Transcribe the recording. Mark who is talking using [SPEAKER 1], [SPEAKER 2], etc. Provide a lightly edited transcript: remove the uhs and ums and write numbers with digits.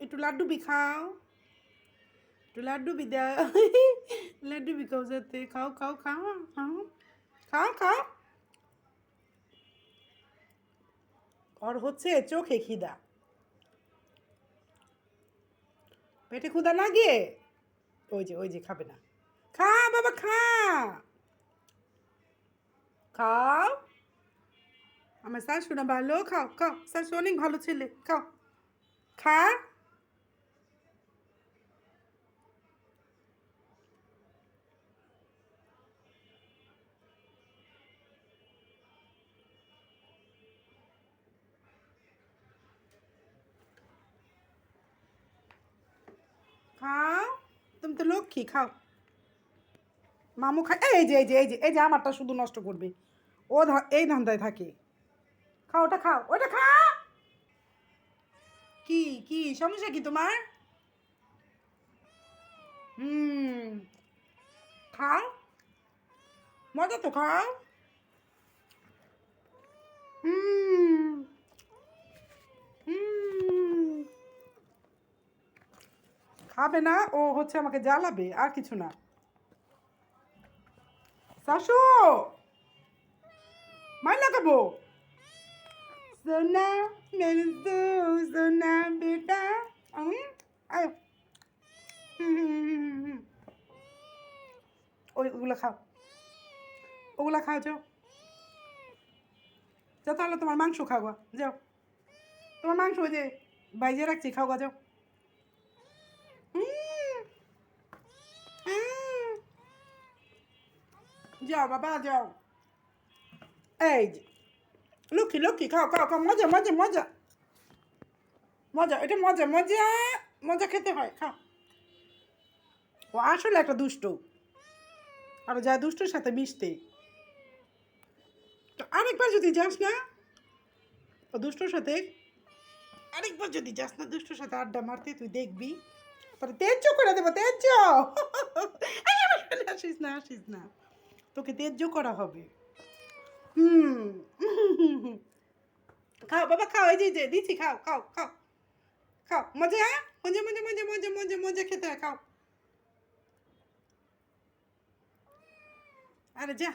[SPEAKER 1] একটু লাড্ডুবি খাও, একটু লাড্ডুবি দাও। লাড্ডুবি খাও সাথে, খাও খাও খাও খাও খাও খাও। ওর হচ্ছে চোখে খিদা, পেটে ক্ষুধা না গিয়ে ওই যে খাবে না। খা বাবা খা, খাও। আমার শাশু না ভালো, খাও খাও, শাশু অনেক ভালো ছেলে, খাও খা। খাও, তুমি তো লক্ষ্মী, খাও। মামু খায়, এই যে আমারটা শুধু নষ্ট করবে, ও এই ধান্দায় থাকে। খাও ওটা, খাও ওটা, খাও। কি কি সমস্যা কি তোমার? হুম, খাও, মজা তো, খাও। হুম হুম, খাবে না, ও হচ্ছে আমাকে জ্বালাবে আর কিছু না। শাশু, মার লাগাবো। সোনা, মেরে সোনা বেটা, আয়। হুম। ওগুলো খাও, ওগুলো খাও, যাও যাও, তাহলে তোমার মাংস খাও গা, যাও। তোমার মাংস ওই যে বাইজে রাখছি, খাও গা, যাও। হুম, হুম, যাও বাবা যাও। এই যে লক্ষ্মী লক্ষ্মী, খাও খাও খাও, মজা মজা মজা মজা, এটা মজা মজা, মজা খেতে হয়, খাও। ও আসলে একটা দুষ্ট, আর যা দুষ্টর সাথে মিশতে। তো আরেকবার যদি যাস না ও দুষ্টর সাথে, আরেকবার যদি যাস না দুষ্টর সাথে আড্ডা মারতে, তুই দেখবি তোরে তেজ্য করে দেবো, তেজ্য। আসিস না, আসিস না, তোকে তেজ্য করা হবে। হুম। খাও বাবা খাও, এই যে দিচ্ছি, খাও খাও খাও খাও, মজা মজা মজা মজা মজা মজা মজা খেতে হয়, খাও। আরে যা।